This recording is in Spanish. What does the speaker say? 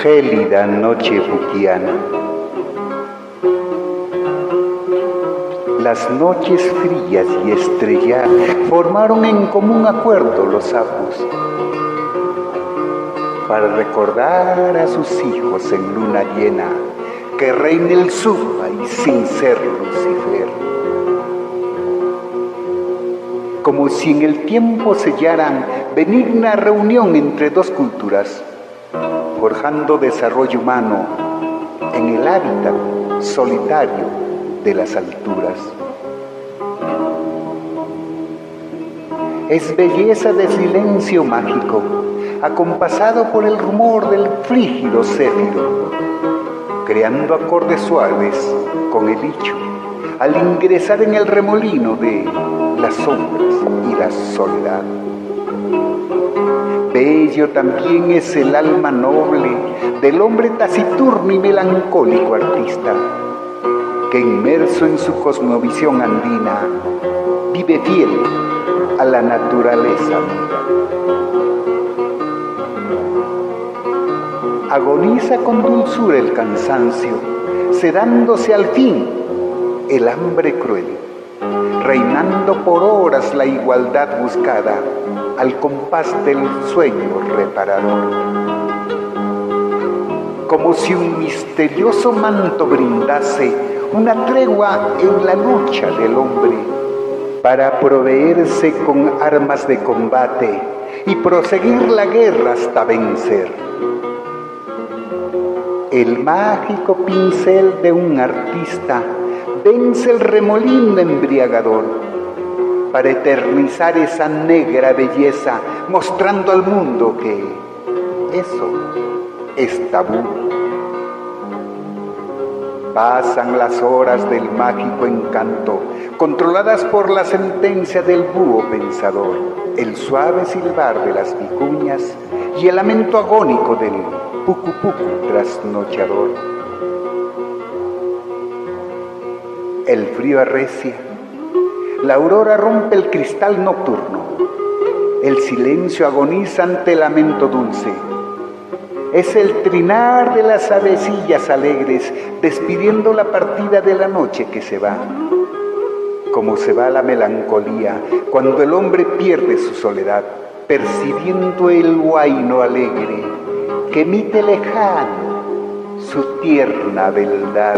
Gélida noche fuquiana. Las noches frías y estrelladas formaron en común acuerdo los sapos para recordar a sus hijos en luna llena que reine el Suba y sin ser Lucifer. Como si en el tiempo sellaran benigna reunión entre dos culturas, forjando desarrollo humano en el hábitat solitario de las alturas. Es belleza de silencio mágico, acompasado por el rumor del frígido céfiro, creando acordes suaves con el licho, al ingresar en el remolino de las sombras y la soledad. Bello también es el alma noble del hombre taciturno y melancólico artista, que inmerso en su cosmovisión andina, vive fiel a la naturaleza amiga. Agoniza con dulzura el cansancio, sedándose al fin el hambre cruel, reinando por horas la igualdad buscada al compás del sueño reparador. Como si un misterioso manto brindase una tregua en la lucha del hombre para proveerse con armas de combate y proseguir la guerra hasta vencer. El mágico pincel de un artista vence el remolino embriagador para eternizar esa negra belleza, mostrando al mundo que eso es tabú. Pasan las horas del mágico encanto, controladas por la sentencia del búho pensador, el suave silbar de las vicuñas y el lamento agónico del pucu-pucu trasnochador. El frío arrecia, la aurora rompe el cristal nocturno, el silencio agoniza ante el lamento dulce. Es el trinar de las avecillas alegres despidiendo la partida de la noche que se va. Como se va la melancolía cuando el hombre pierde su soledad, percibiendo el huayno alegre que emite lejano su tierna beldad.